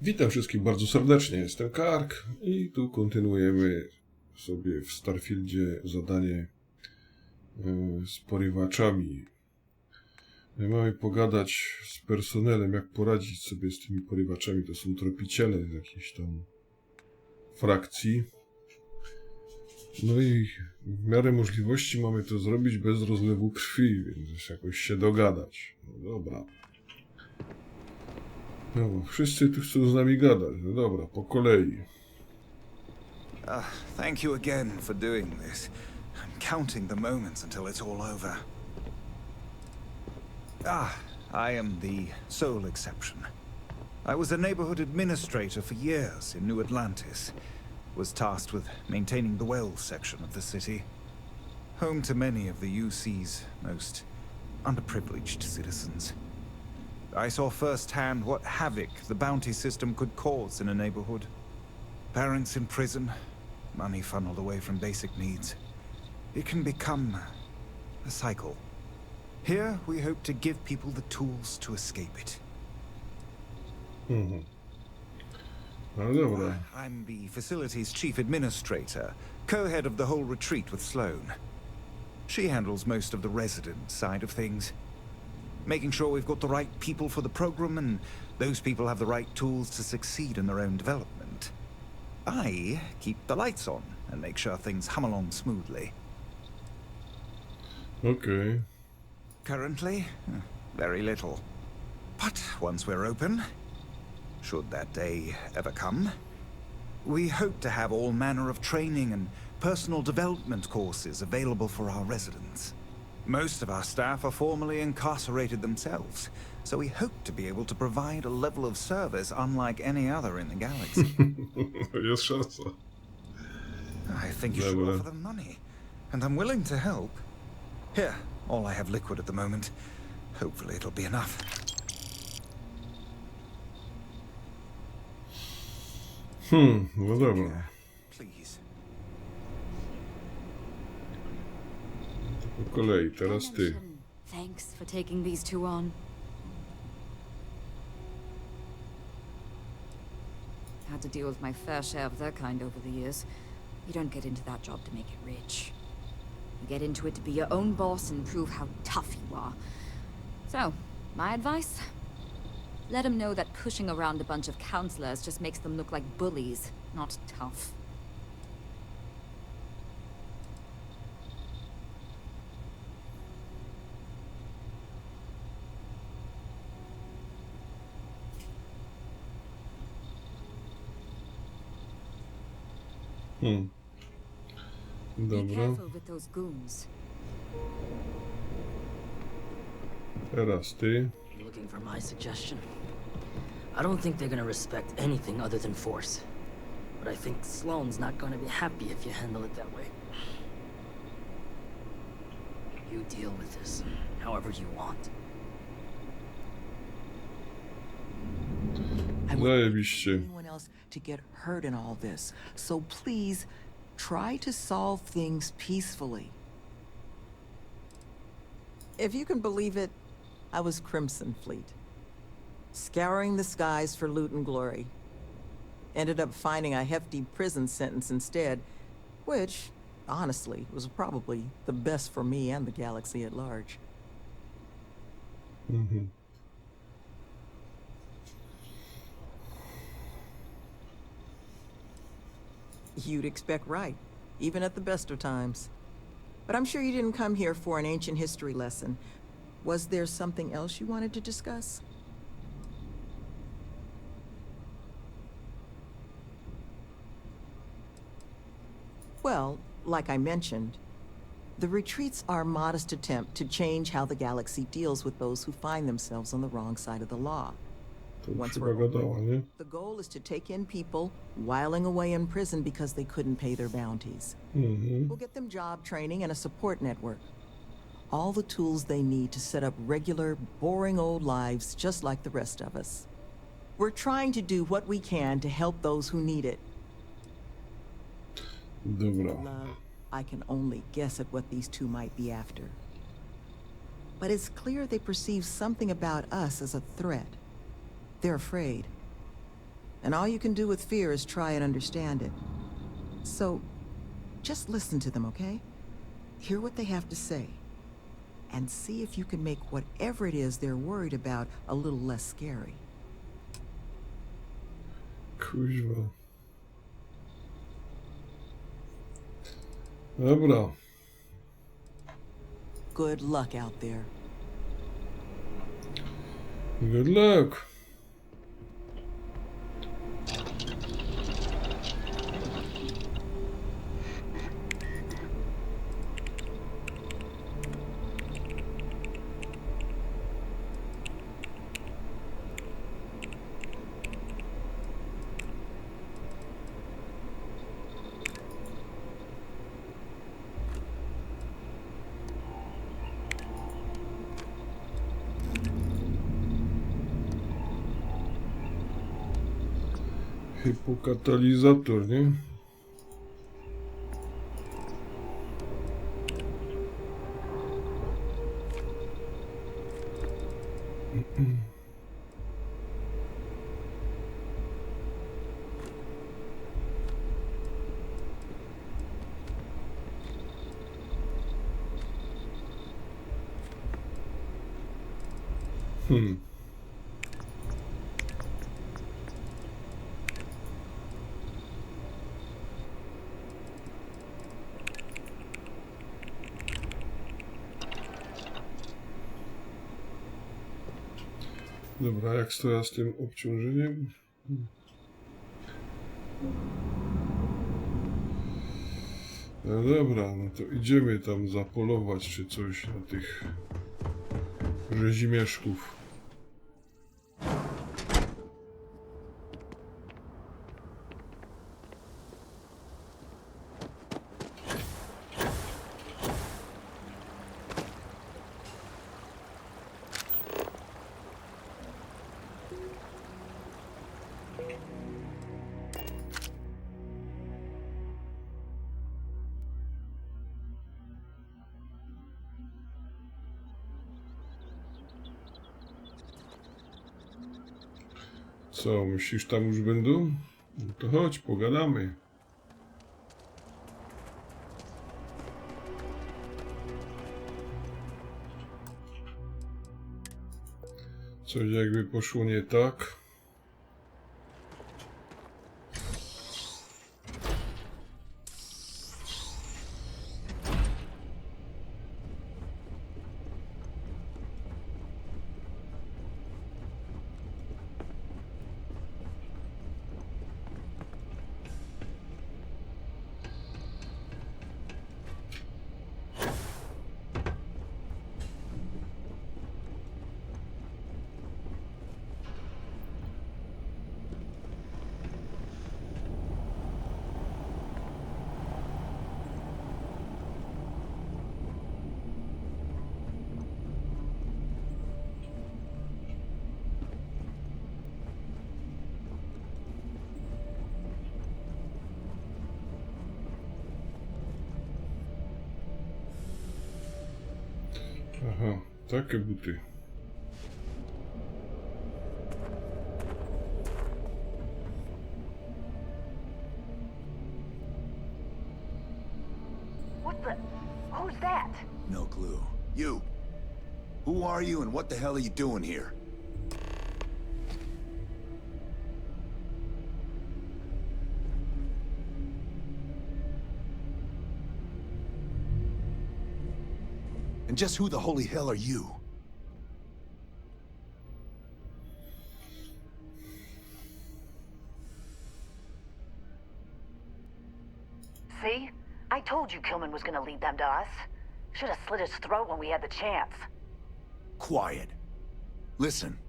Witam wszystkich bardzo serdecznie, jestem Kark i tu kontynuujemy sobie w Starfieldzie zadanie z porywaczami. Mamy pogadać z personelem, jak poradzić sobie z tymi porywaczami. To są tropiciele z jakiejś tam frakcji. No i w miarę możliwości mamy to zrobić bez rozlewu krwi, więc jakoś się dogadać. No dobra. No, wszyscy tu chcą z nami gadać. No dobra, po kolei. Thank you again for doing this. I'm counting the moments until it's all over. I am the sole exception. I was a neighborhood administrator for years in New Atlantis. Was tasked with maintaining the wells section of the city. Home to many of the UC's most underprivileged citizens. I saw firsthand what havoc the bounty system could cause in a neighborhood. Parents in prison, money funneled away from basic needs. It can become a cycle. Here, we hope to give people the tools to escape it. No dobra. I'm the facility's chief administrator, co-head of the whole retreat with Sloan. She handles most of the resident side of things. Making sure we've got the right people for the program and those people have the right tools to succeed in their own development. I keep the lights on and make sure things hum along smoothly. Okay. Currently, very little. But once we're open, should that day ever come, we hope to have all manner of training and personal development courses available for our residents. Most of our staff are formerly incarcerated themselves, so we hope to be able to provide a level of service unlike any other in the galaxy. Jest szansa. I think you should offer them money, and I'm willing to help. Here, all I have liquid at the moment. Hopefully it'll be enough. No dobra. Please. Po kolei, teraz ty. Thanks for taking these two on. Had to deal with my fair share of their kind over the years. You don't get into that job to make it rich. You get into it to be your own boss and prove how tough you are. So, my advice? Let them know that pushing around a bunch of counselors just makes them look like bullies, not tough. Be Dobra. careful with those goons. Teraz ty. Looking for my suggestion? I don't think they're gonna respect anything other than force. But I think Sloane's not gonna be happy if you handle it that way. You deal with this however you want. I wouldn't Zajebiście. want anyone else to get hurt in all this. So please, try to solve things peacefully. If you can believe it, I was Crimson Fleet. Scouring the skies for loot and glory. Ended up finding a hefty prison sentence instead, which, honestly, was probably the best for me and the galaxy at large. You'd expect right, even at the best of times. But I'm sure you didn't come here for an ancient history lesson. Was there something else you wanted to discuss? Well, like I mentioned, the retreats are a modest attempt to change how the galaxy deals with those who find themselves on the wrong side of the law. To Once chyba we're gadała, nie? The goal is to take in people whiling away in prison because they couldn't pay their bounties. We'll get them job training and a support network. All the tools they need to set up regular, boring old lives just like the rest of us. We're trying to do what we can to help those who need it. Dobra. Love, I can only guess at what these two might be after. But it's clear they perceive something about us as a threat. They're afraid. And all you can do with fear is try and understand it. So, just listen to them, okay? Hear what they have to say. And see if you can make whatever it is they're worried about a little less scary. Kuźwa. Dobra. Good luck out there. Good luck. Hipokatalizator, nie? Dobra, jak stoję z tym obciążeniem? No dobra, no to idziemy tam zapolować czy coś na tych rzezimieszków. Co, myślisz, tam już będą? No to chodź, pogadamy. Coś jakby poszło nie tak. Aha, takie buty. What the? Who's that? No clue. You! Who are you and what the hell are you doing here? And just who the holy hell are you? See? I told you Kilman was gonna lead them to us. Should have slit his throat when we had the chance. Quiet. Listen,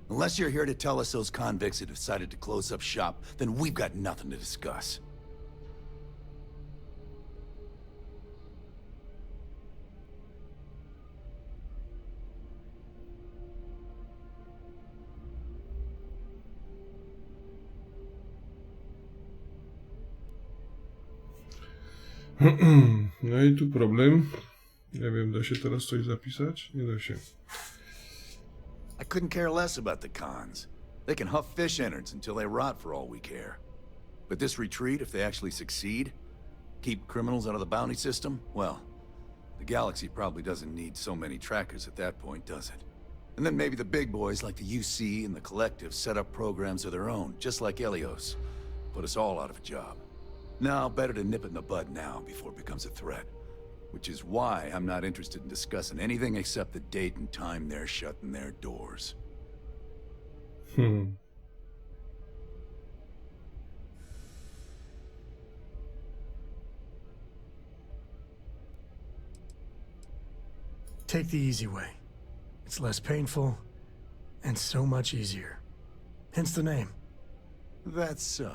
unless you're here to tell us those convicts have decided to close up shop, then we've got nothing to discuss. No i tu problem. Nie wiem, da się teraz coś zapisać? Nie da się. I couldn't care less about the cons. They can huff fish innards until they rot for all we care. But this retreat, if they actually succeed, keep criminals out of the bounty system, well, the galaxy probably doesn't need so many trackers at that point, does it? And then maybe the big boys like the UC and the Collective set up programs of their own, just like Helios. Put us all out of a job. No, better to nip it in the bud now before it becomes a threat. Which is why I'm not interested in discussing anything except the date and time they're shutting their doors. Take the easy way. It's less painful and so much easier. Hence the name. That's so.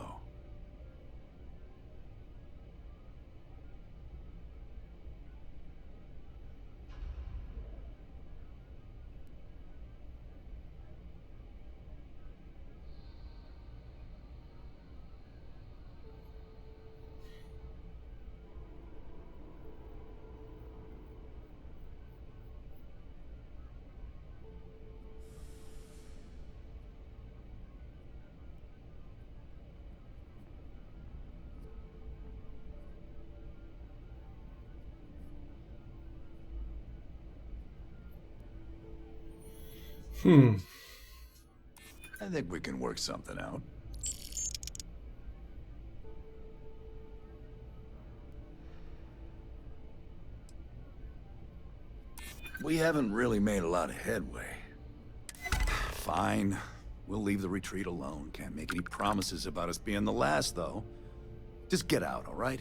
I think we can work something out. We haven't really made a lot of headway. Fine. We'll leave the retreat alone. Can't make any promises about us being the last, though. Just get out, all right?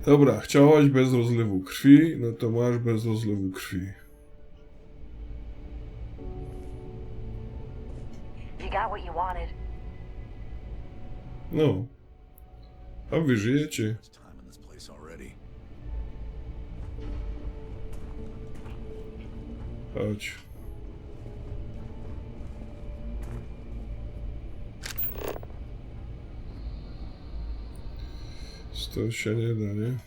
Dobra, chciałaś bez rozlewu krwi, no to masz bez rozlewu krwi. You got what you wanted. No. A wy żyjecie. There's time in this place already. Chodź. To się nie da, nie?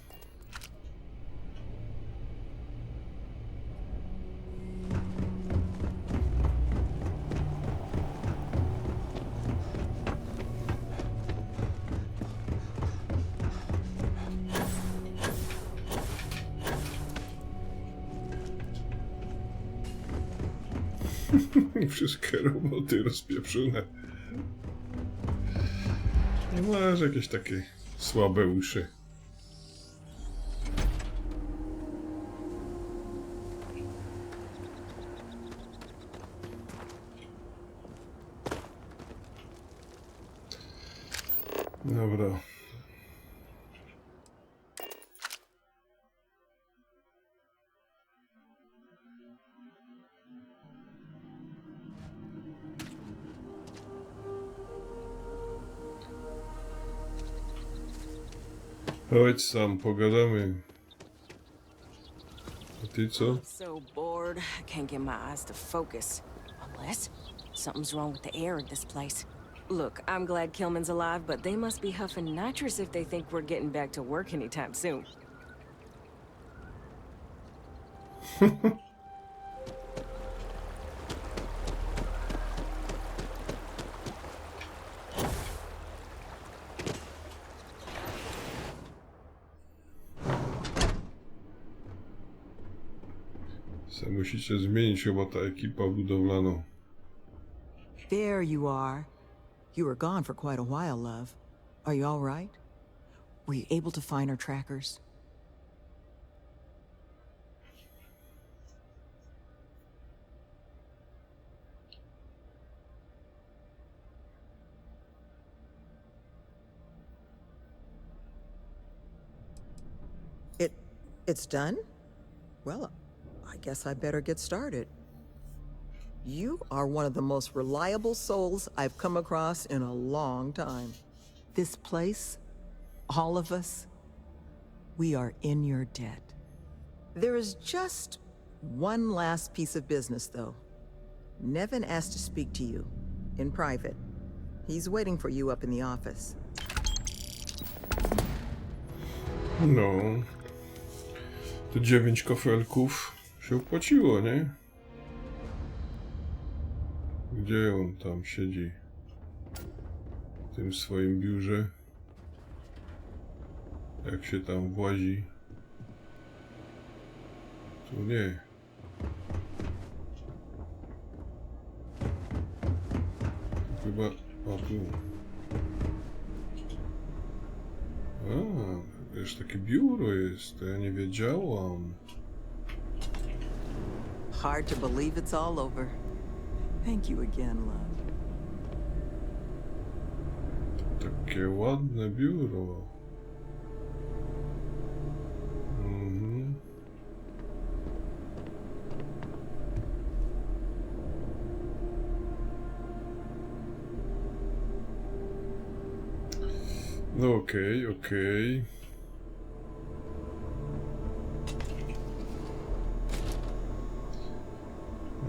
Wszystkie roboty rozpieprzone. Nie masz jakieś takie słabe uszy. Dobra. Chodź sam, pogadamy. A ty co? So bored, I can't get my eyes to focus. Unless something's wrong with the air in this place. Look, I'm glad Kilman's alive, but they must be huffing nitrous if they think we're getting back to work anytime soon. Musicie zmienić chyba ta ekipa budowlana. There you are. You were gone for quite a while, love. Are you all right? Were you able to find our trackers? It's done? Well, I guess I better get started. You are one of the most reliable souls I've come across in a long time. This place, all of us, we are in your debt. There is just one last piece of business, though. Nevin asked to speak to you, in private. He's waiting for you up in the office. No. To 9 kafelków się opłaciło, nie? Gdzie on tam siedzi? W tym swoim biurze. Jak się tam włazi? Tu nie. Chyba... O, tu. A, wiesz, takie biuro jest, to ja nie wiedziałam. Hard to believe it's all over. Thank you again, love. Takie ładne biuro. Mhm. No okej, okej.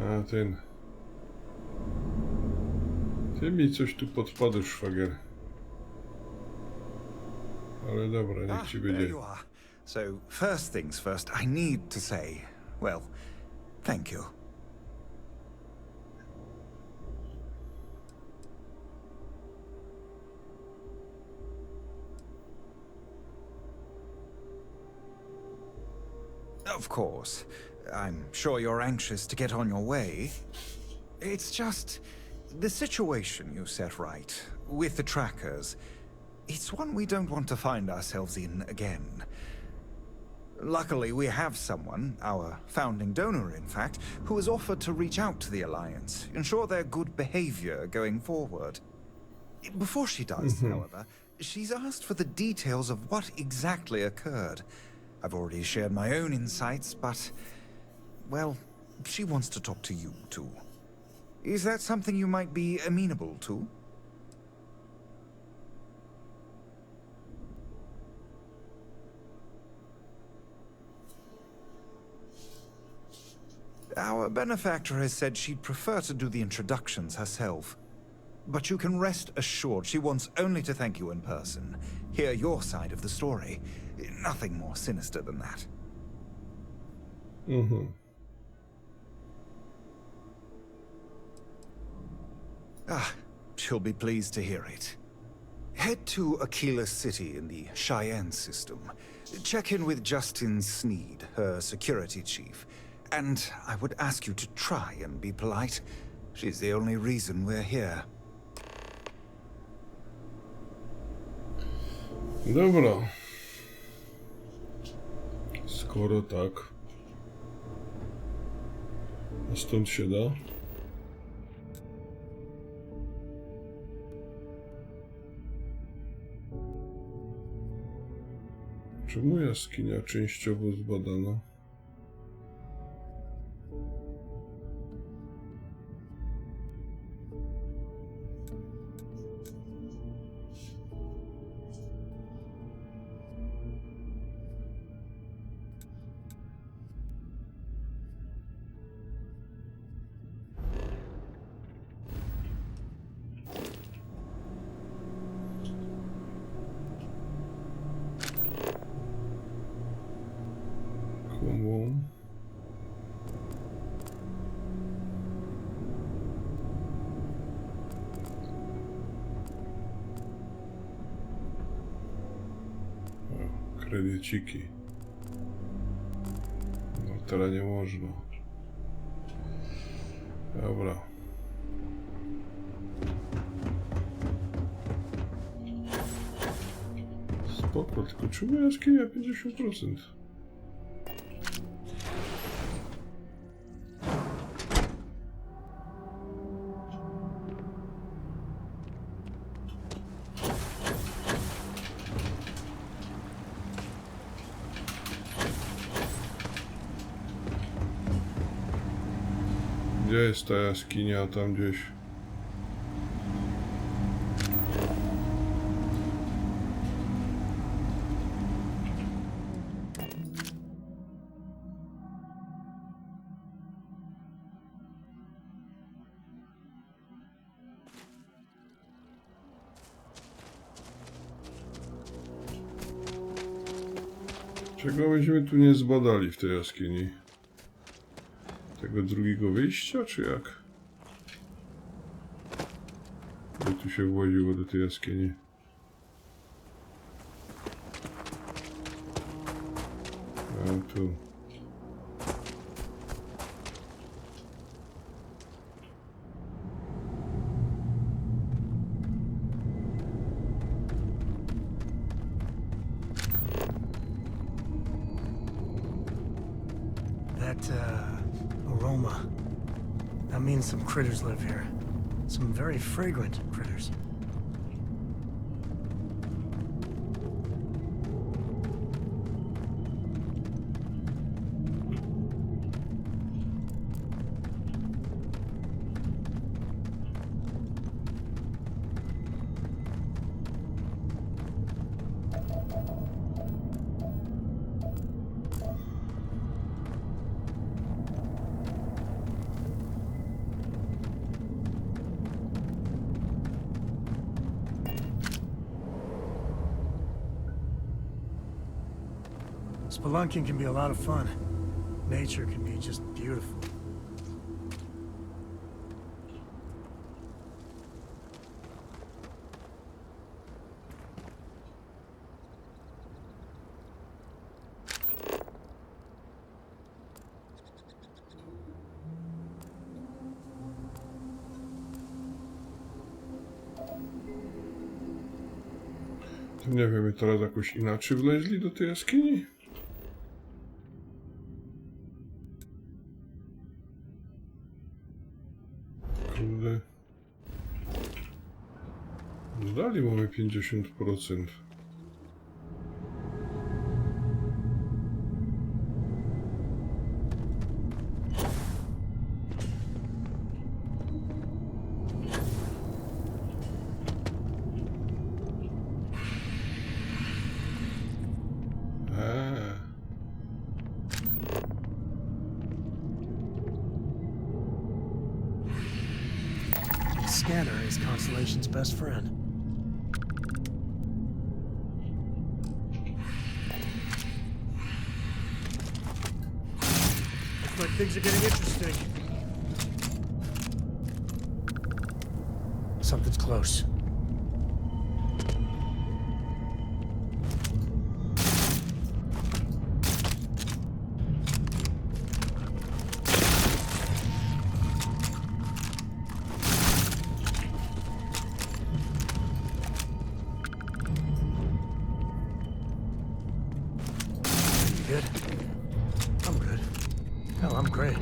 A ten... Ty mi coś tu podpadł, szwagier. Ale dobra, niech ci There będzie. you are. So, first things first, I need to say, well, thank you. Of course. I'm sure you're anxious to get on your way. It's just the situation you set right with the trackers. It's one we don't want to find ourselves in again. Luckily, we have someone, our founding donor in fact, who has offered to reach out to the Alliance, ensure their good behavior going forward. Before she does, however, she's asked for the details of what exactly occurred. I've already shared my own insights, but, well, she wants to talk to you too. Is that something you might be amenable to? Our benefactor has said she'd prefer to do the introductions herself. But you can rest assured she wants only to thank you in person, hear your side of the story. Nothing more sinister than that. She'll be pleased to hear it. Head to Aquila City in the Cheyenne system. Check in with Justin Sneed, her security chief. And I would ask you to try and be polite. She's the only reason we're here. Dobra. Skoro tak. A stąd się da. Czemu jaskinia częściowo zbadana? Kredyciki. No teraz nie można. Dobra. Spoko, tylko czemu jaskinia 50%? Gdzie jest ta jaskinia? Tam gdzieś. Czego myśmy tu nie zbadali w tej jaskini? tego drugiego wyjścia, czy jak? Bo tu się właziło do tej jaskini. A tu. That, aroma. That means some critters live here. Some very fragrant critters. Spelunking can be a lot of fun. Nature can be just beautiful. To nie wiem, teraz jakoś inaczej wleźli do tej jaskini? Kurde. Zdali mamy 50%. Scanner is Constellation's best friend. Looks like things are getting interesting. Something's close. Good? I'm good. Hell, I'm great.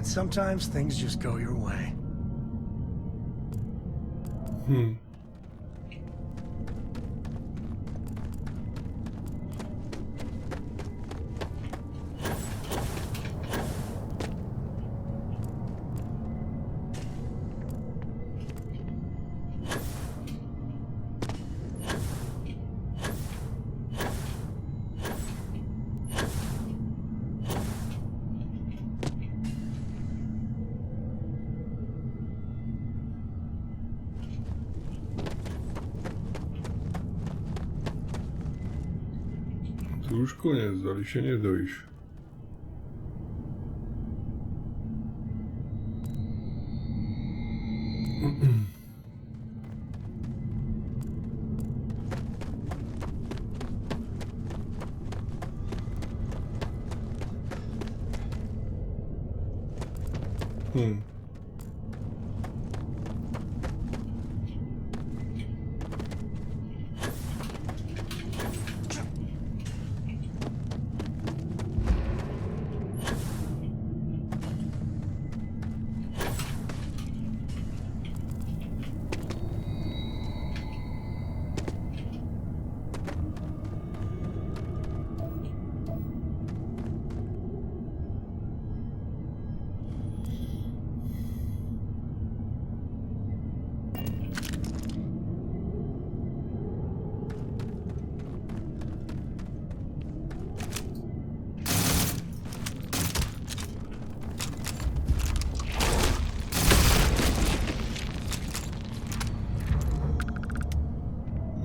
And sometimes things just go your way. Tu już koniec, dali się nie dojść.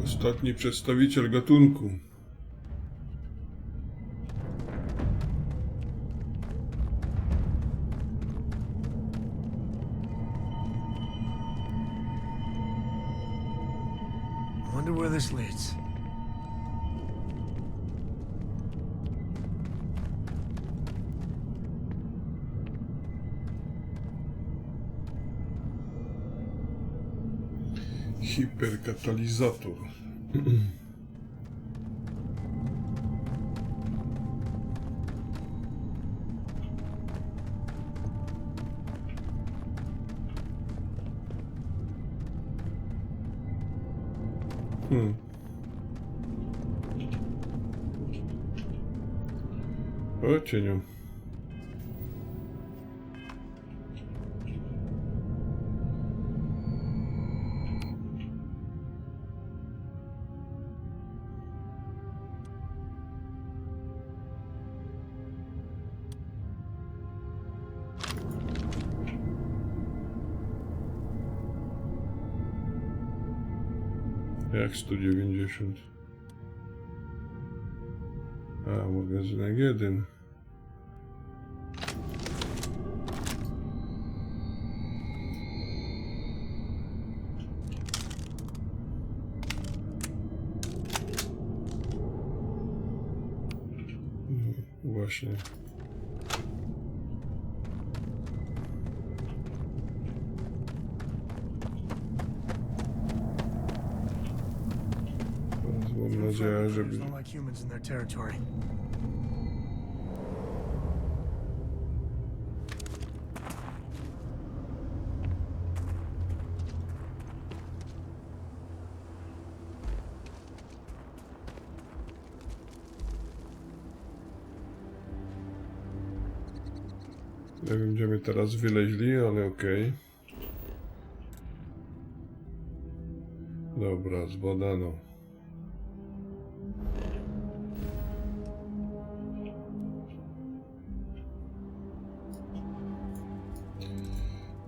Ostatni przedstawiciel gatunku. Wonder where this leads. Hiperkatalizator. O cieniu. Jak 190? A, magazynek 1. Właśnie. Mam nadzieję, żeby... Don't like humans in their territory. Nie wiem, gdzie mnie teraz wyleźli, ale okej. Dobra, zbadano.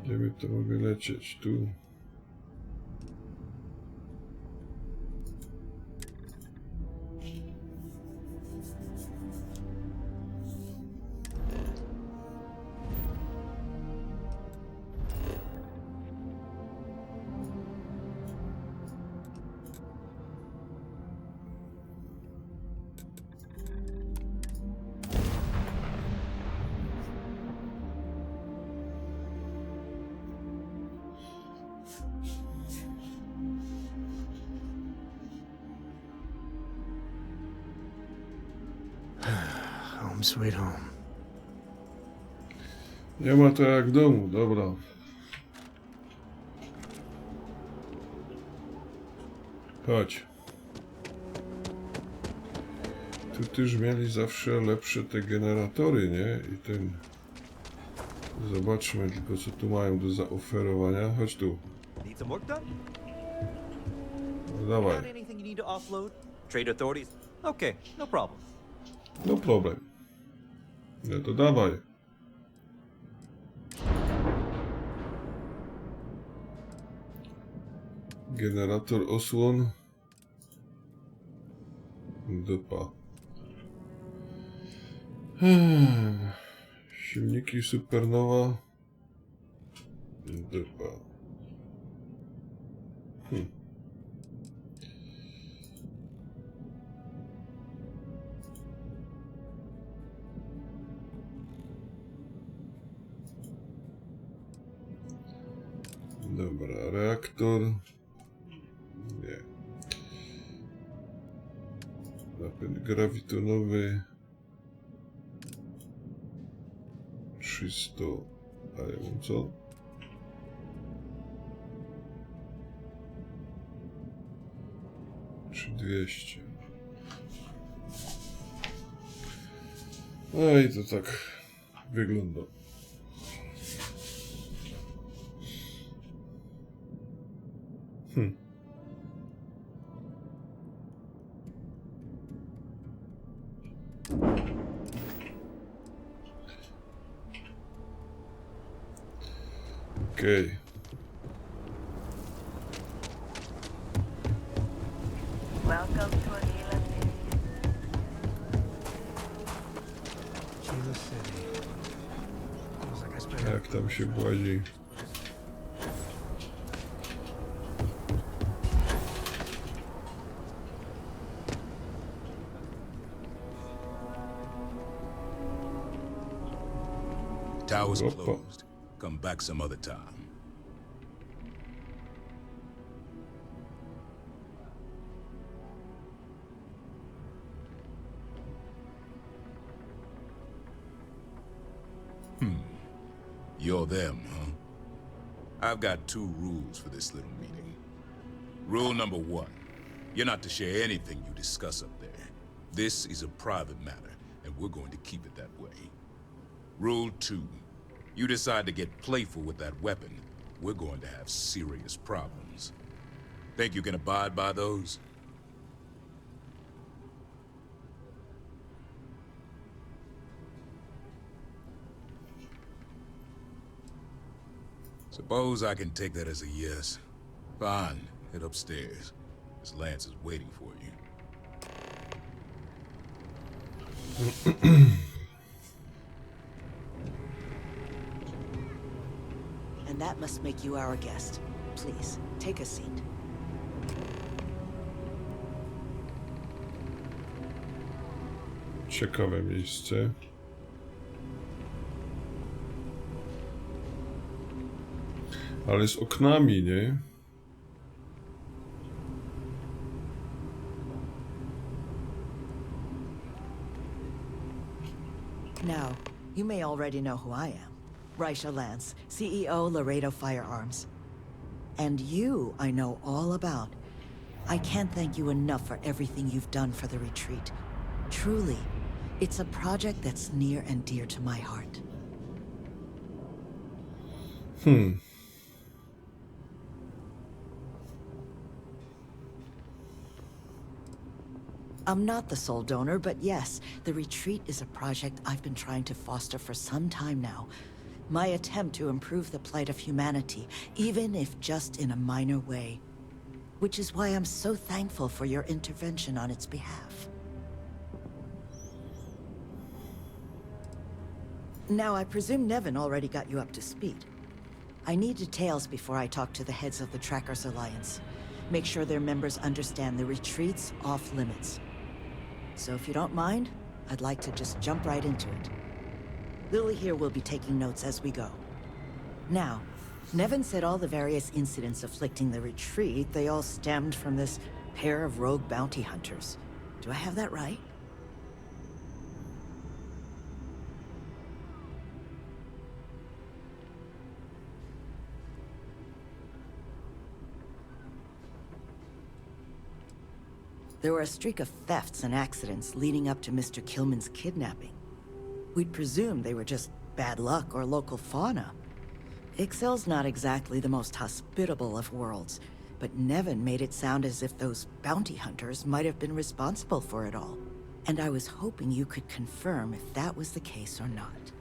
Gdzie my to mogę lecieć? Tu. Home sweet home. Nie ma to jak w domu, dobra. Chodź. Tu też mieli zawsze lepsze te generatory, nie? I ten... Zobaczmy tylko, co tu mają do zaoferowania. Chodź tu. Need some work done? No, dawaj. Got anything you need to offload? Trade authorities? Okay, no problem. No problem. No to dawaj. Generator osłon. Dupa. Silniki supernowa. Dupa. Dobra, reaktor. Nie. Napęd grawitonowy. 300. A ja mam co? Czy 200? No i to tak wygląda. Okej. Welcome to Aquila City. Aquila City. Feels like I spent Jak tam się błazi? Tower's Opa. closed. Come back some other time. You're them, huh? I've got 2 rules for this little meeting. Rule number 1, you're not to share anything you discuss up there. This is a private matter, and we're going to keep it that way. Rule 2, you decide to get playful with that weapon, we're going to have serious problems. Think you can abide by those? Suppose I can take that as a yes. Fine, head upstairs. Miss Lance is waiting for you. And that must make you our guest. Please, take a seat. Ciekawe miejsce. Ale z oknami, nie? Now, you may already know who I am. Raisha Lance, CEO Laredo Firearms. And you, I know all about. I can't thank you enough for everything you've done for the retreat. Truly, it's a project that's near and dear to my heart. I'm not the sole donor, but yes, the retreat is a project I've been trying to foster for some time now. My attempt to improve the plight of humanity, even if just in a minor way. Which is why I'm so thankful for your intervention on its behalf. Now, I presume Nevin already got you up to speed. I need details before I talk to the heads of the Trackers Alliance. Make sure their members understand the retreat's off limits. So if you don't mind, I'd like to just jump right into it. Lily here will be taking notes as we go. Now, Nevin said all the various incidents afflicting the retreat, they all stemmed from this pair of rogue bounty hunters. Do I have that right? There were a streak of thefts and accidents leading up to Mr. Kilman's kidnapping. We'd presumed they were just bad luck or local fauna. Ixel's not exactly the most hospitable of worlds, but Nevin made it sound as if those bounty hunters might have been responsible for it all. And I was hoping you could confirm if that was the case or not.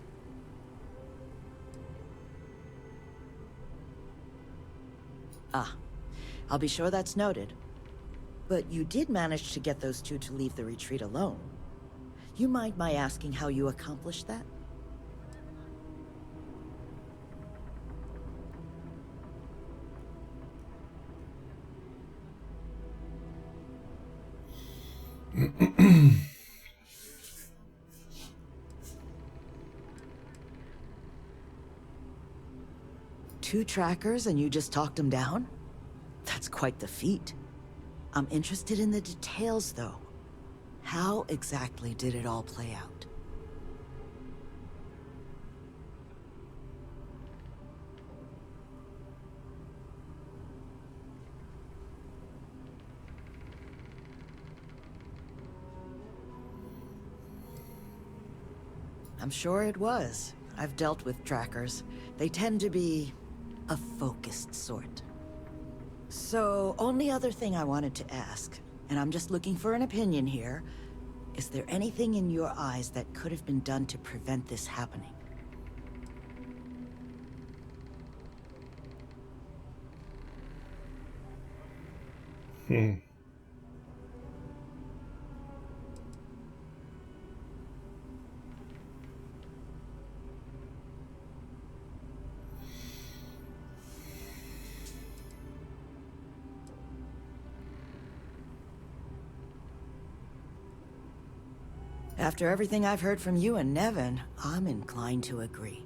Ah, I'll be sure that's noted. But you did manage to get those 2 to leave the retreat alone. You mind my asking how you accomplished that? Two trackers and you just talked them down? That's quite the feat. I'm interested in the details, though. How exactly did it all play out? I'm sure it was. I've dealt with trackers. They tend to be a focused sort. So, only other thing I wanted to ask, and I'm just looking for an opinion here, is there anything in your eyes that could have been done to prevent this happening? After everything I've heard from you and Nevin, I'm inclined to agree.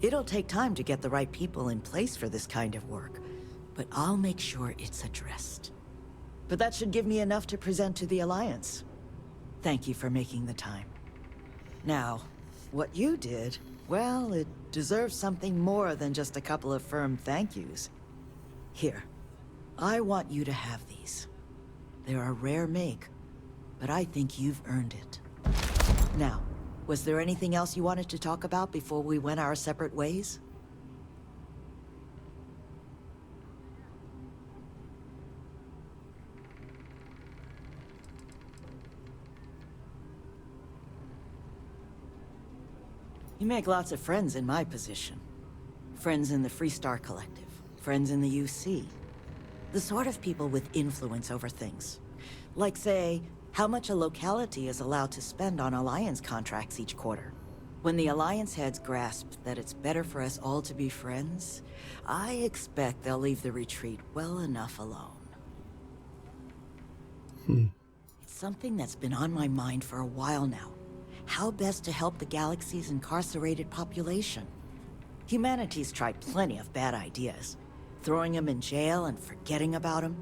It'll take time to get the right people in place for this kind of work, but I'll make sure it's addressed. But that should give me enough to present to the Alliance. Thank you for making the time. Now, what you did, well, it deserves something more than just a couple of firm thank yous. Here, I want you to have these. They're a rare make, but I think you've earned it. Now, was there anything else you wanted to talk about before we went our separate ways? You make lots of friends in my position. Friends in the Freestar Collective, friends in the UC. The sort of people with influence over things. Like, say, how much a locality is allowed to spend on Alliance contracts each quarter. When the Alliance heads grasp that it's better for us all to be friends, I expect they'll leave the retreat well enough alone. It's something that's been on my mind for a while now. How best to help the galaxy's incarcerated population. Humanity's tried plenty of bad ideas. Throwing them in jail and forgetting about them.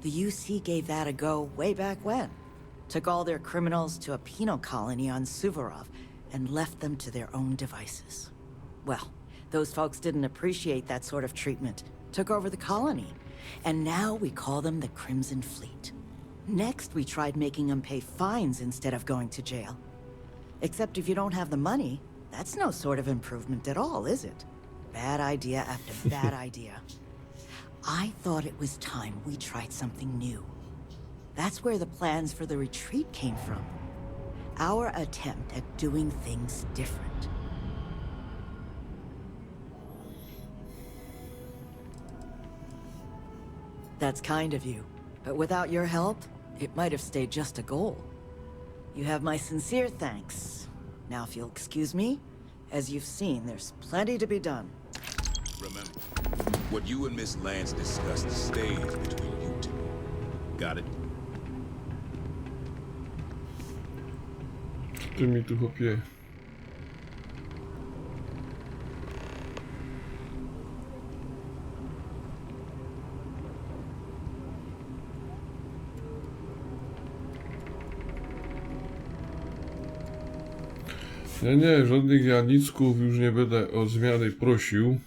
The UC gave that a go way back when. Took all their criminals to a penal colony on Suvorov and left them to their own devices. Well, those folks didn't appreciate that sort of treatment. Took over the colony. And now we call them the Crimson Fleet. Next, we tried making them pay fines instead of going to jail. Except if you don't have the money, that's no sort of improvement at all, is it? Bad idea after bad idea. I thought it was time we tried something new. That's where the plans for the retreat came from. Our attempt at doing things different. That's kind of you, but without your help, it might have stayed just a goal. You have my sincere thanks. Now if you'll excuse me, as you've seen, there's plenty to be done. Remember, what you and Miss Lance discussed stays between you two. Got it? Ty mi tu chłopie. Nie, żadnych Janicków już nie będę o zmiany prosił.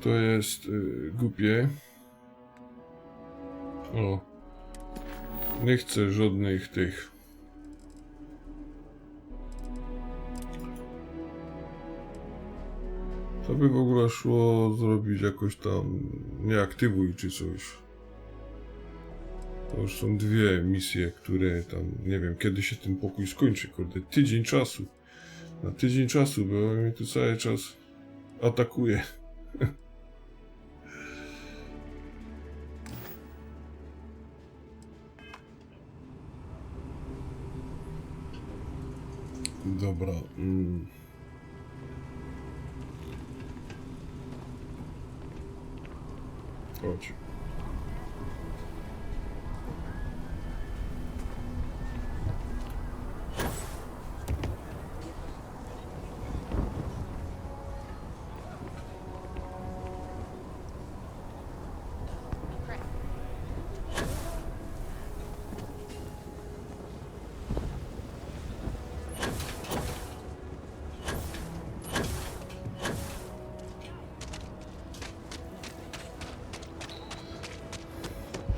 To jest głupie. O. Nie chcę żadnych tych. To by w ogóle szło zrobić jakoś tam nie aktywuj czy coś. To już są dwie misje, które tam, nie wiem kiedy się ten pokój skończy, kurde, tydzień czasu. Na tydzień czasu, bo mnie tu cały czas atakuje. Dobra. Chodź.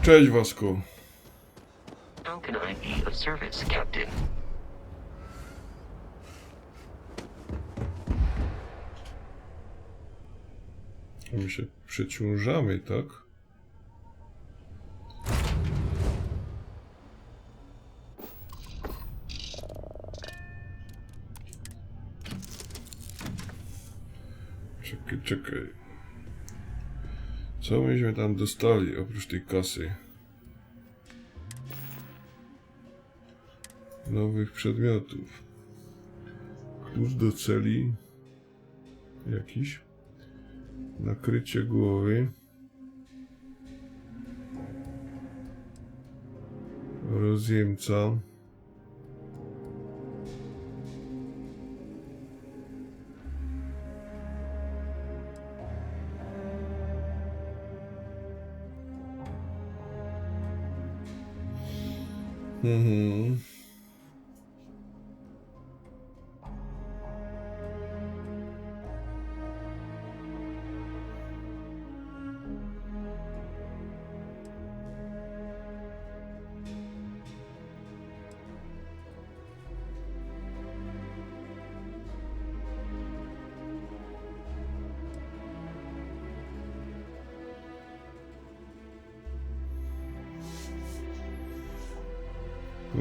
Cześć, Wasko. How can I be of service, Captain? My się przeciążamy, tak? Czekaj. Co myśmy tam dostali oprócz tej kasy? Nowych przedmiotów. Klucz do celi. Jakiś. Nakrycie głowy. Rozjemca.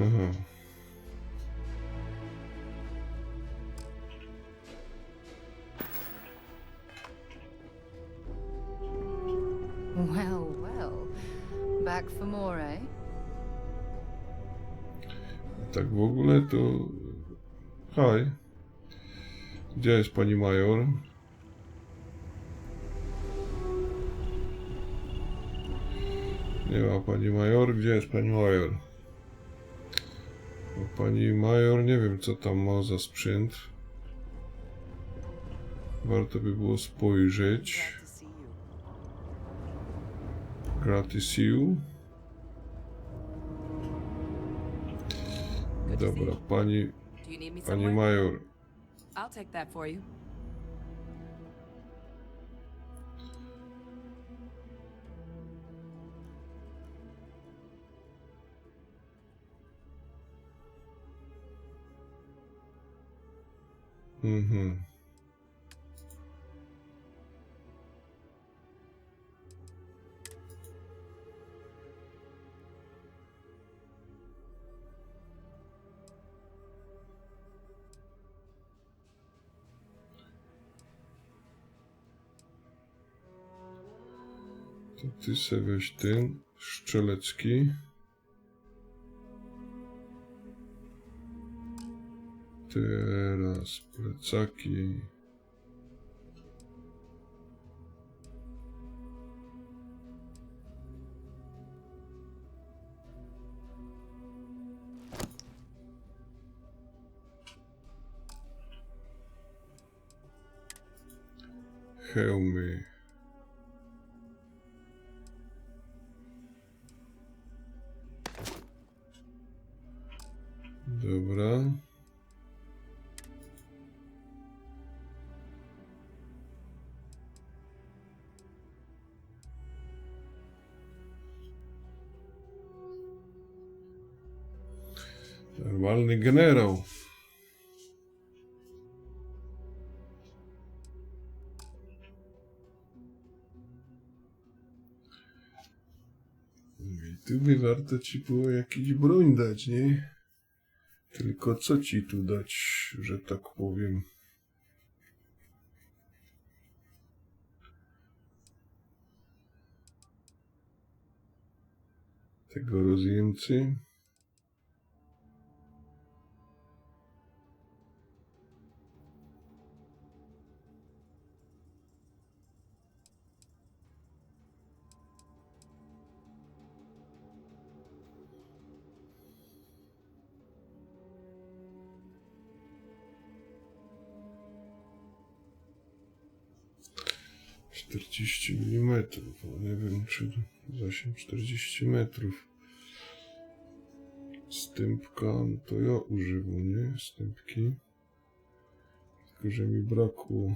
Aha. Well, well. Back for more, eh? Tak w ogóle to... Hej. Gdzie jest pani major? Nie ma pani major. Gdzie jest pani major? Bo pani major, nie wiem co tam ma za sprzęt. Warto by było spojrzeć. Glad to see you. Dobra, pani major. I'll take that for you. To ty se weź ten strzelecki. Teraz plecaki. Hełmy. Dobra. Normalny generał. I tu by warto ci było jakiś broń dać, nie? Tylko co ci tu dać, że tak powiem? Tego rozjemcy. mm. Nie wiem, czy zasięg 40 metrów. Stępka, no to ja używam, nie? Stępki. Tylko, że mi brakło.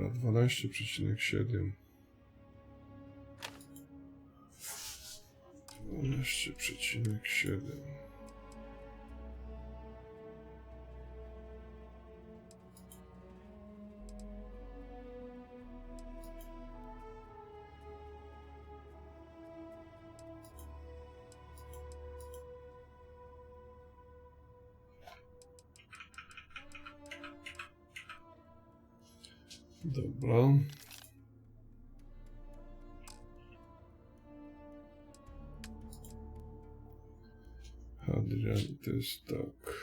Dobra, 12,7. 12,7. Dobra. Adrian, to jest tak.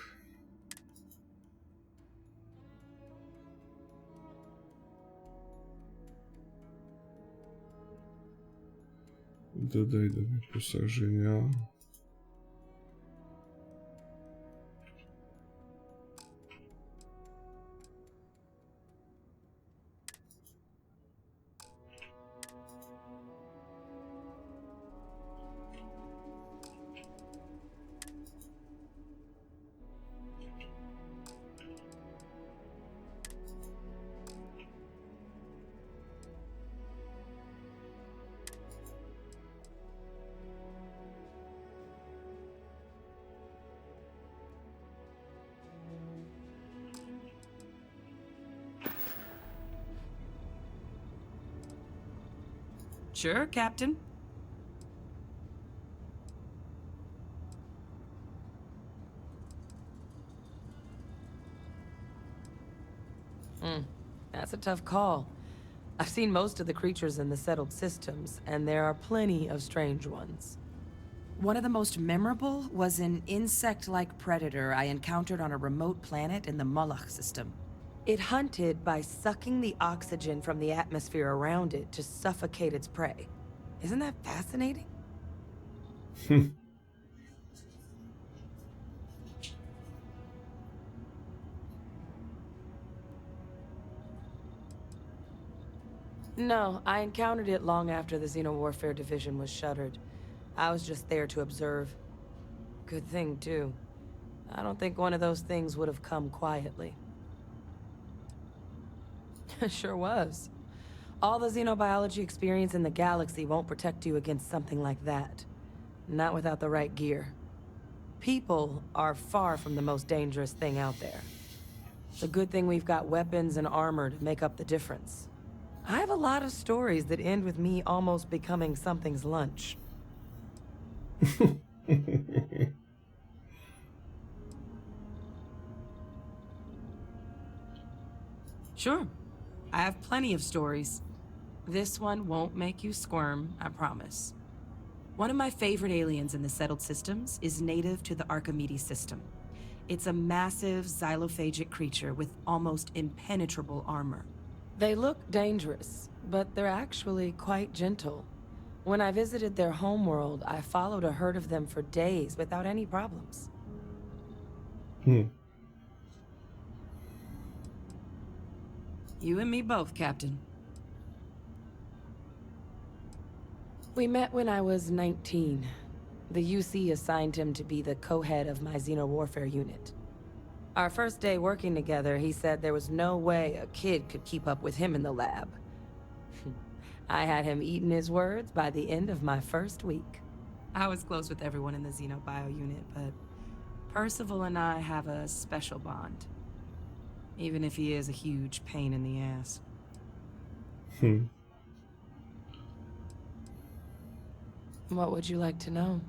Dodaj do wyposażenia. Sure, Captain. That's a tough call. I've seen most of the creatures in the settled systems, and there are plenty of strange ones. One of the most memorable was an insect-like predator I encountered on a remote planet in the Moloch system. It hunted by sucking the oxygen from the atmosphere around it to suffocate its prey. Isn't that fascinating? No, I encountered it long after the Xenowarfare Division was shuttered. I was just there to observe. Good thing, too. I don't think one of those things would have come quietly. Sure was. All the xenobiology experience in the galaxy won't protect you against something like that. Not without the right gear. People are far from the most dangerous thing out there. It's a good thing we've got weapons and armor to make up the difference. I have a lot of stories that end with me almost becoming something's lunch. Sure. I have plenty of stories. This one won't make you squirm, I promise. One of my favorite aliens in the settled systems is native to the Archimedes system. It's a massive xylophagic creature with almost impenetrable armor. They look dangerous, but they're actually quite gentle. When I visited their homeworld, I followed a herd of them for days without any problems. You and me both, Captain. We met when I was 19. The UC assigned him to be the co-head of my Xenowarfare unit. Our first day working together, he said there was no way a kid could keep up with him in the lab. I had him eating his words by the end of my first week. I was close with everyone in the Xenobio unit, but Percival and I have a special bond. Even if he is a huge pain in the ass. What would you like to know?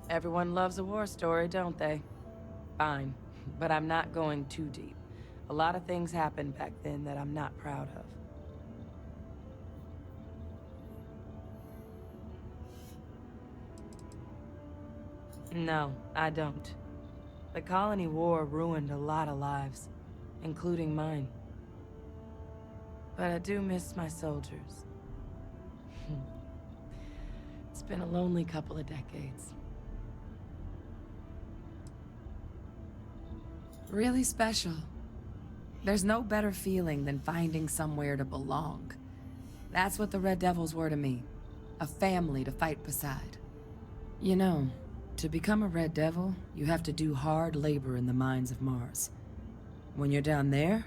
Everyone loves a war story, don't they? Fine, but I'm not going too deep. A lot of things happened back then that I'm not proud of. No, I don't. The colony war ruined a lot of lives, including mine. But I do miss my soldiers. It's been a lonely couple of decades. Really special. There's no better feeling than finding somewhere to belong. That's what the Red Devils were to me. A family to fight beside. You know, To become a Red Devil, you have to do hard labor in the mines of Mars. When you're down there,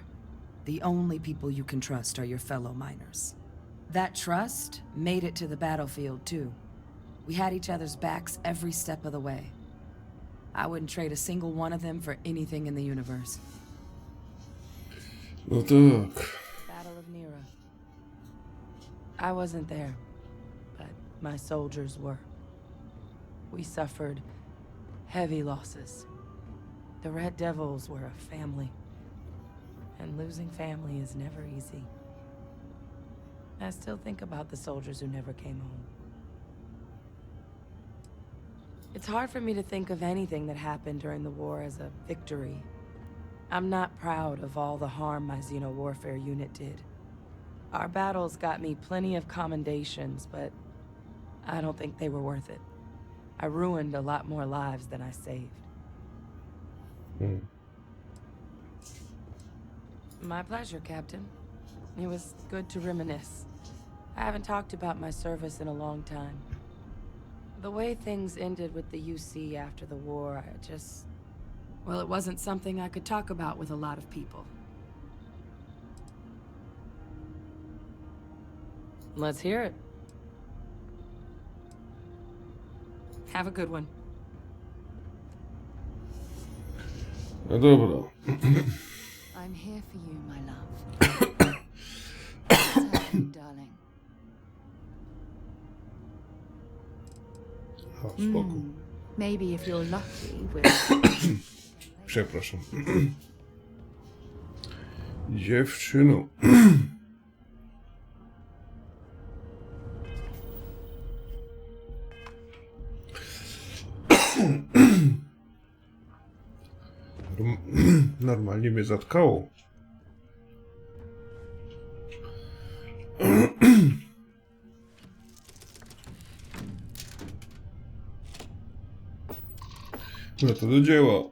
the only people you can trust are your fellow miners. That trust made it to the battlefield, too. We had each other's backs every step of the way. I wouldn't trade a single one of them for anything in the universe. No tak. Battle of Nera. I wasn't there, but my soldiers were. We suffered heavy losses. The Red Devils were a family, and losing family is never easy. I still think about the soldiers who never came home. It's hard for me to think of anything that happened during the war as a victory. I'm not proud of all the harm my Xeno-warfare unit did. Our battles got me plenty of commendations, but I don't think they were worth it. I ruined a lot more lives than I saved. My pleasure, Captain. It was good to reminisce. I haven't talked about my service in a long time. The way things ended with the UC after the war, Well, it wasn't something I could talk about with a lot of people. Let's hear it. Have a good one. No dobra. I'm here for you, my love. Tell you, darling. O, spoko. Maybe if you're lucky, we'll... Przepraszam. Dziewczyno. Normalnie mnie zatkało. No to do dzieła.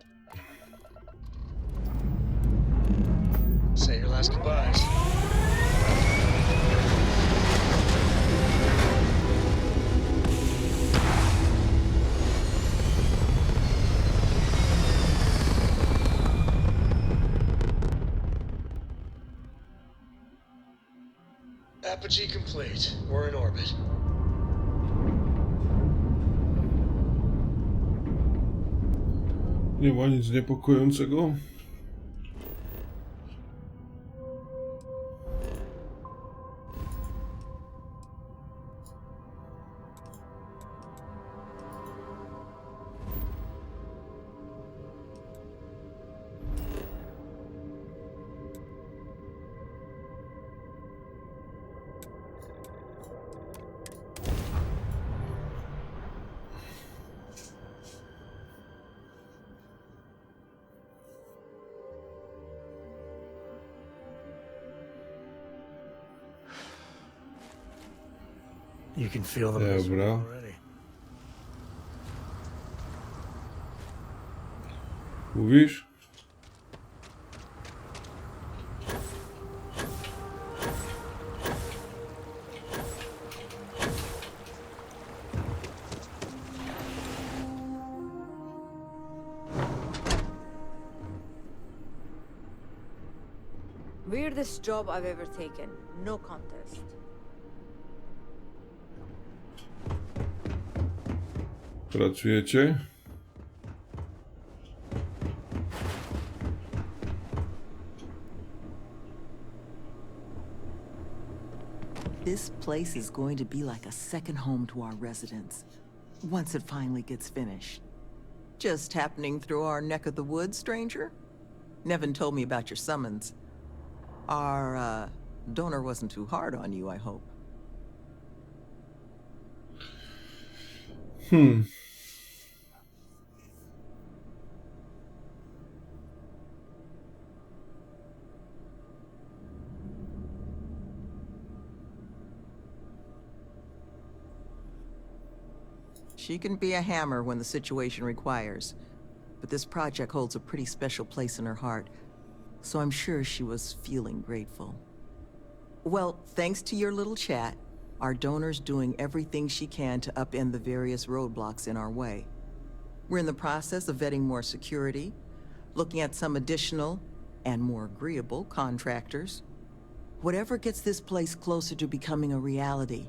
Say your last goodbyes. Apogee complete. We're in orbit. Nie ma nic niepokojącego. You can feel the misery Dobra. already. Mówisz? Weirdest job I've ever taken. No contest. Pracujecie? This place is going to be like a second home to our residents, once it finally gets finished. Just happening through our neck of the woods, stranger? Nevin told me about your summons. Our, donor wasn't too hard on you, I hope. She can be a hammer when the situation requires, but this project holds a pretty special place in her heart, so I'm sure she was feeling grateful. Well, thanks to your little chat, our donor's doing everything she can to upend the various roadblocks in our way. We're in the process of vetting more security, looking at some additional and more agreeable contractors. Whatever gets this place closer to becoming a reality.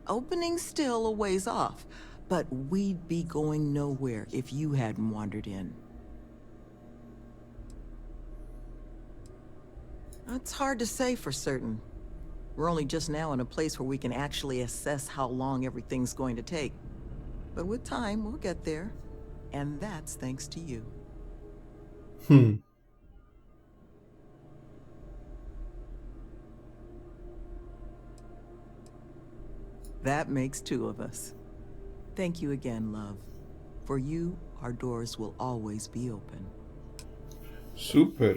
Opening's still a ways off, but we'd be going nowhere if you hadn't wandered in. It's hard to say for certain. We're only just now in a place where we can actually assess how long everything's going to take. But with time, we'll get there. And that's thanks to you. That makes two of us. Thank you again, love. For you, our doors will always be open. Super.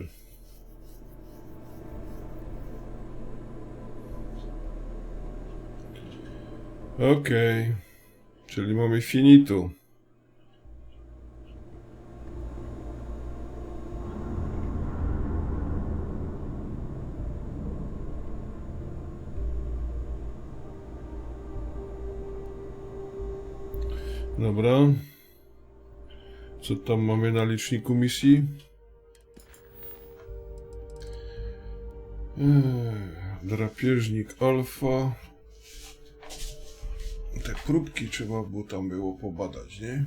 Okej. Czyli mamy finito. Dobra. Co tam mamy na liczniku misji? Drapieżnik alfa. Te próbki trzeba było pobadać, nie?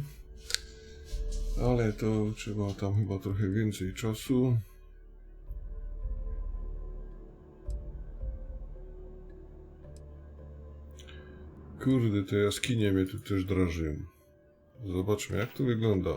Ale to trzeba tam chyba trochę więcej czasu. Kurde, te jaskinie mnie tu też drażą. Zobaczmy, jak to wygląda.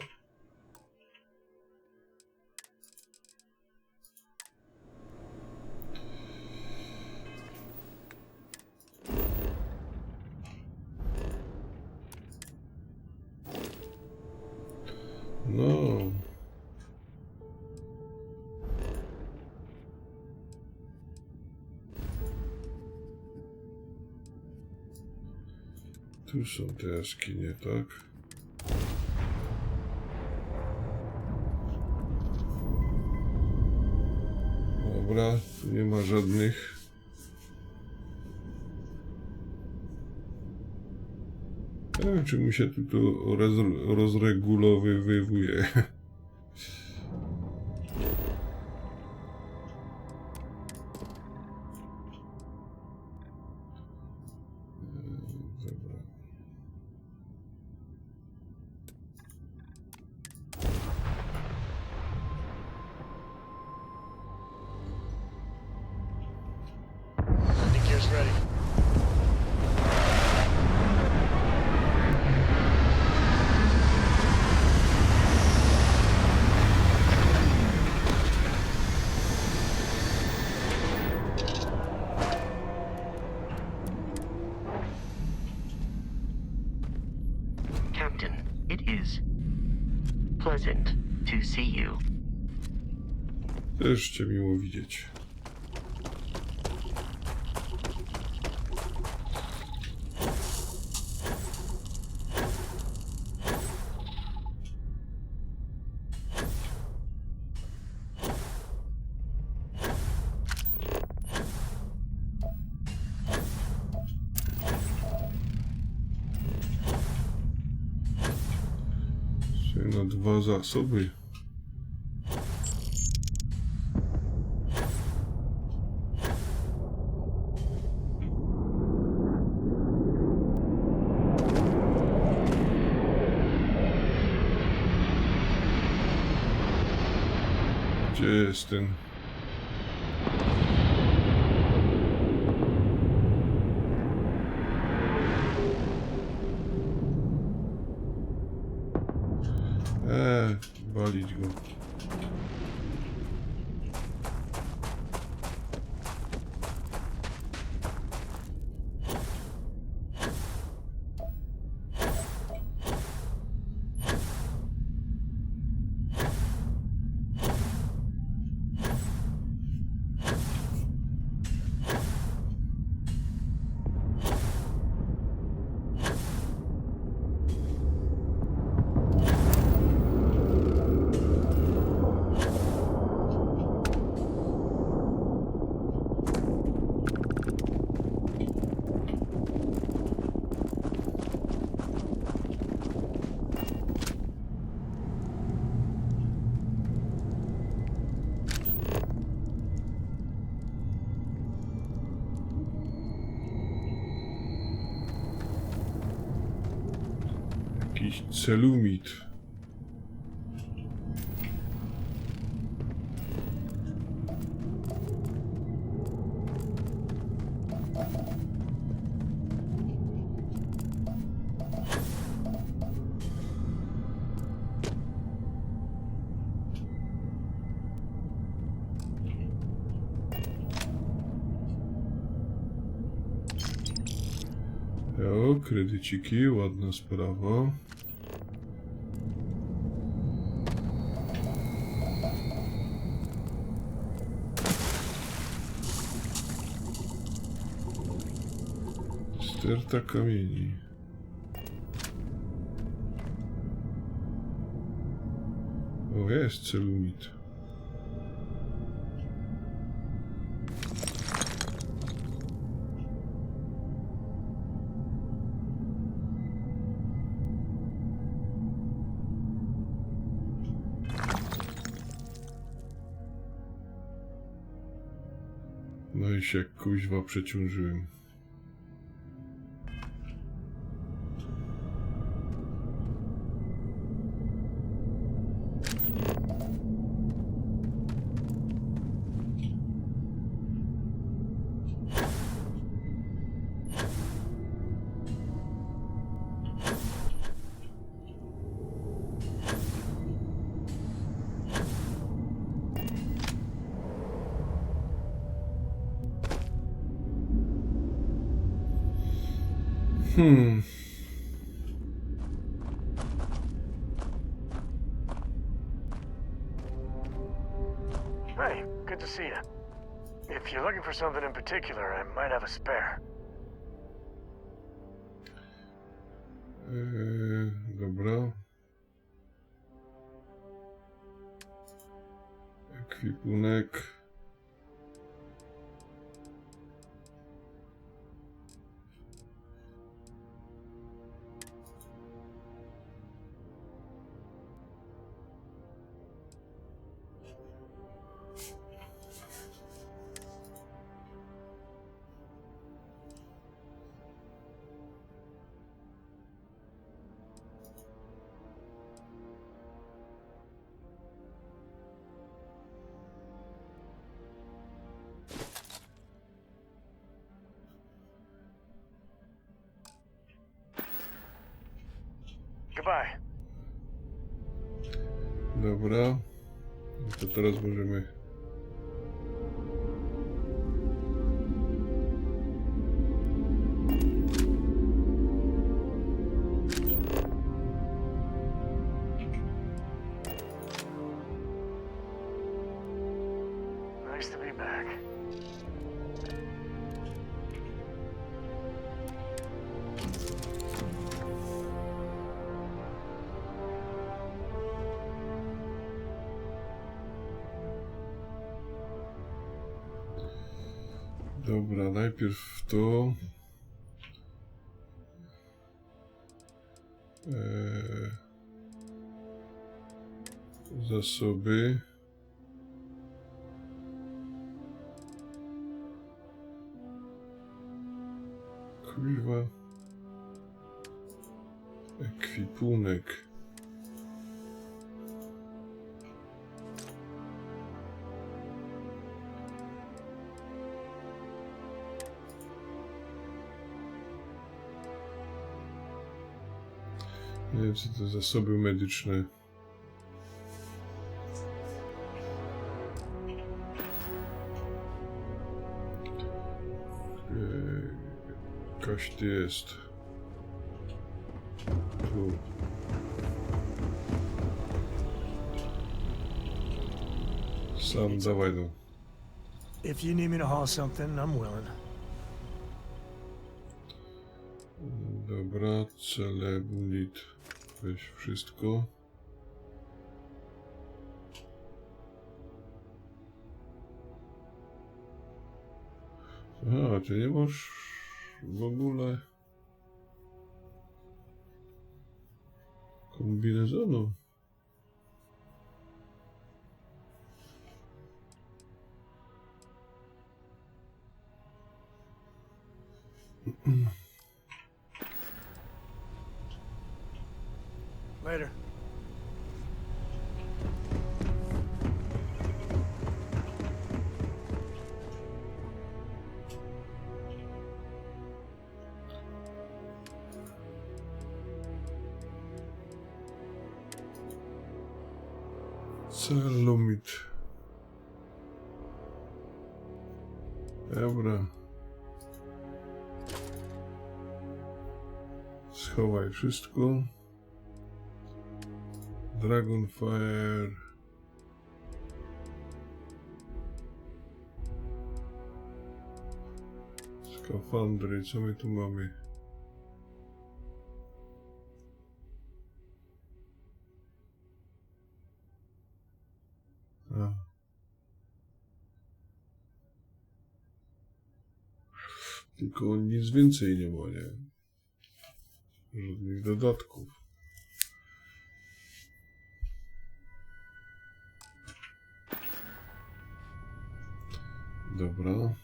No. Tu są te jaskinie, tak? Dobra, tu nie ma żadnych. Nie wiem, czy mi się tu rozregulowywuje. Landing gear's ready. Captain, it is pleasant to see you. Też cię miło widzieć. Na dwa zasoby. Gdzie jest ten? Walić go. jakiś celumit. O, kredyciki, ładna sprawa. Sterta kamieni. O, jest celumit. No i się kuźwa przeciążyłem. Hey, good to see you. If you're looking for something in particular, I might have a spare. Dobra. Ekwipunek. Goodbye. Dobra. I to teraz możemy... Nice to be back. Dobra, najpierw to... Zasoby. Kurwa. Ekwipunek. Nie wiem, co to zasoby medyczne. Jakaś tu jest. Tu. Sam, dawaj no. If you need me to haul something, I'm willing. Dobra, celebulit. Weź wszystko. Aha, ty nie masz w ogóle kombinezonu. Later. Celumit. Dobra. Schowaj wszystko. Dragonfire. Skafandry, co my tu mamy? A. Tylko nic więcej nie ma, nie? Żadnych dodatków. Dobra.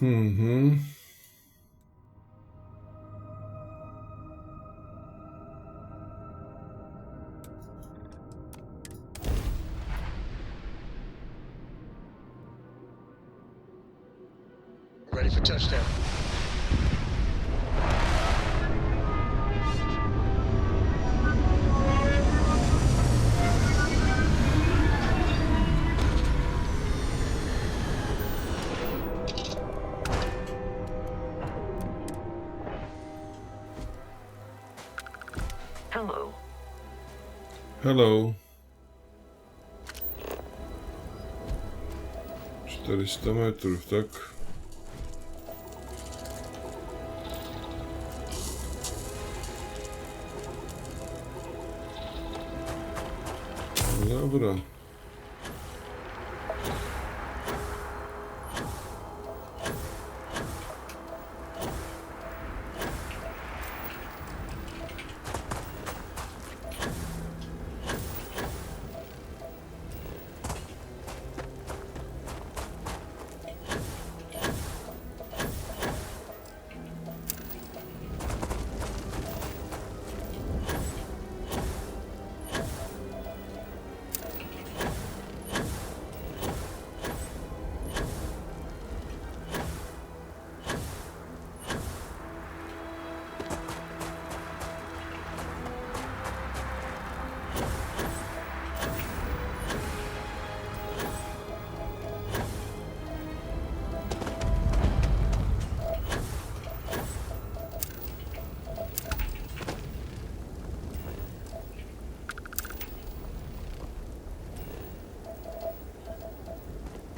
Mhm. Ready for touchdown. Hello. Hello. 400 metrów, tak? Dobra.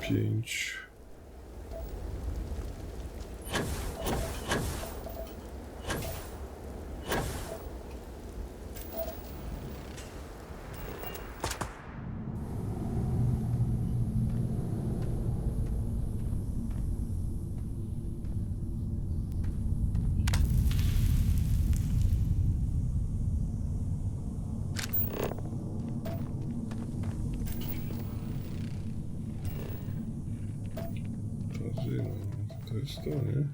Pięć. To jest to, nie?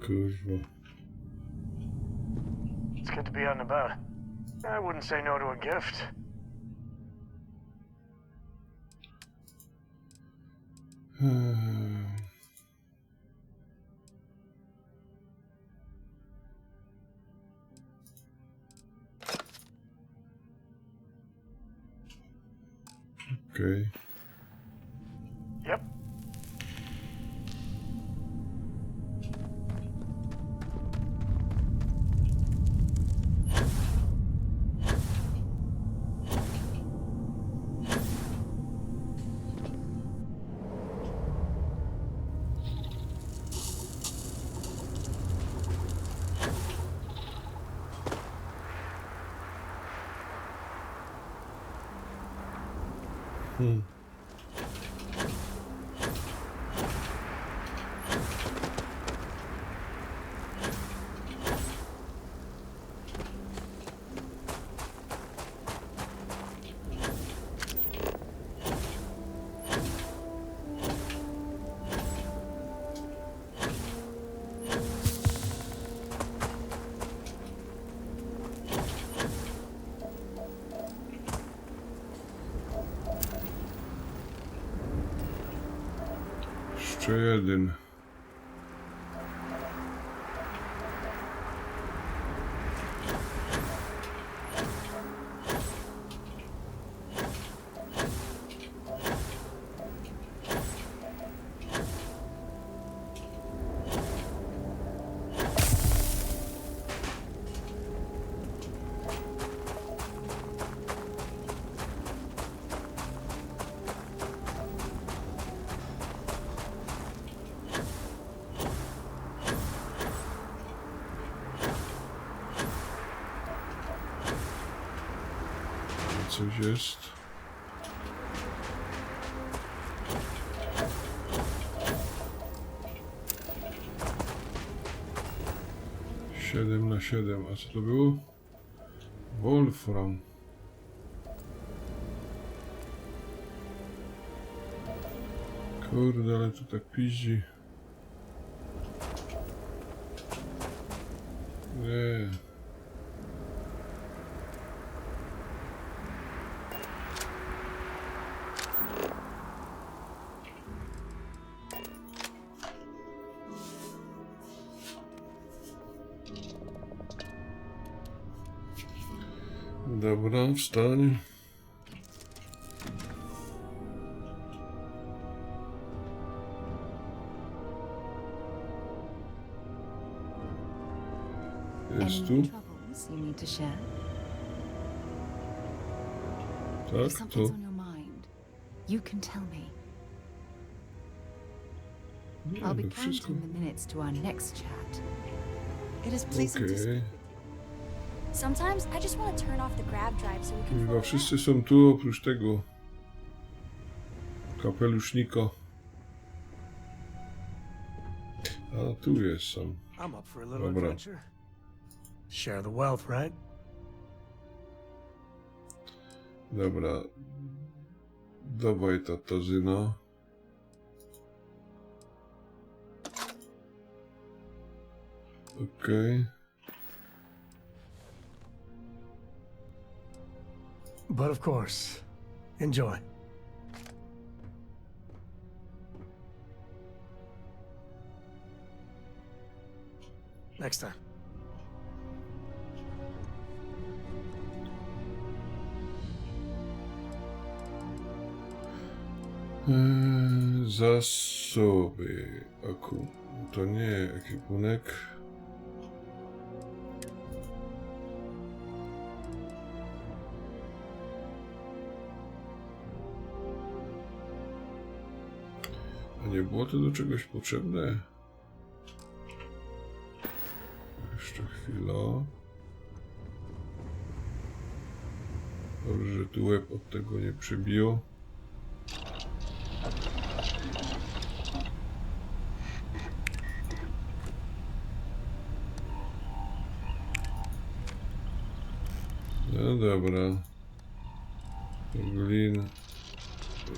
Kurwa. It's good to be out and about. I wouldn't say no to a gift. Okay. Yep. Jeszcze jeden. Coś jest. Siedem na 7. A co to było? Wolfram. Kurde, ale to tak piździ. Nie. Dobra, wstań. Jest tu? Tak, to. You can tell me. Nie, I'll be to wszystko. counting the minutes to our next chat. It is pleasing to Okej. Sometimes I just want to turn off the grab drive so we can Chyba wszyscy są tu oprócz tego kapelusznika. A tu jest sam. I'm up for a little Dobra. adventure. Share the wealth, right? Dobra. Dawaj tatazyna. Okej. But of course, enjoy. Next time. Zasoby. To nie ekwipunek. A nie było to do czegoś potrzebne? Jeszcze chwila. Dobrze, że tu łeb od tego nie przybił. No dobra. Glin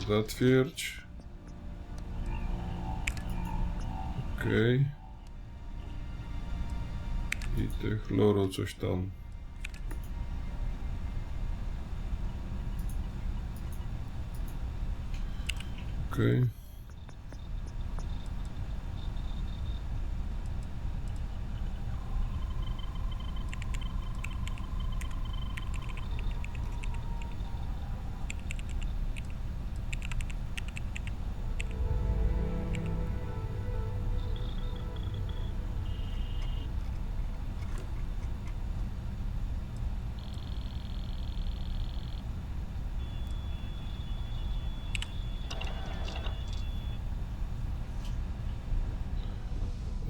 zatwierdź. Okej. I te chloro coś tam. Okej.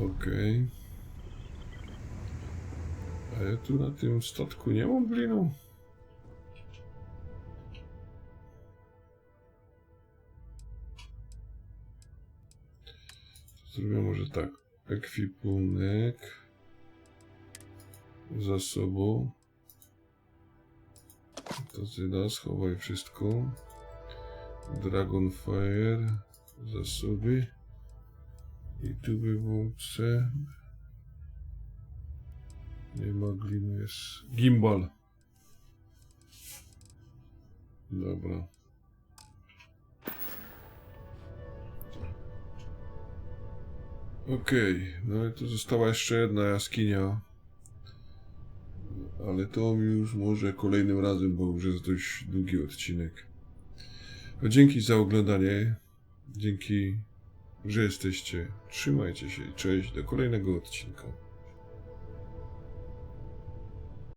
Okej. A ja tu na tym statku nie mam glinu. Zrobię może tak. Ekwipunek. Zasobu. To zyda, schowaj wszystko. Dragonfire. Zasoby. I tu by było C. Nie ma gliny, jest gimbal. Dobra. Okej, no i tu została jeszcze jedna jaskinia. Ale to już może kolejnym razem, bo już jest dość długi odcinek. No, dzięki za oglądanie. Dzięki, że jesteście. Trzymajcie się i cześć. Do kolejnego odcinka.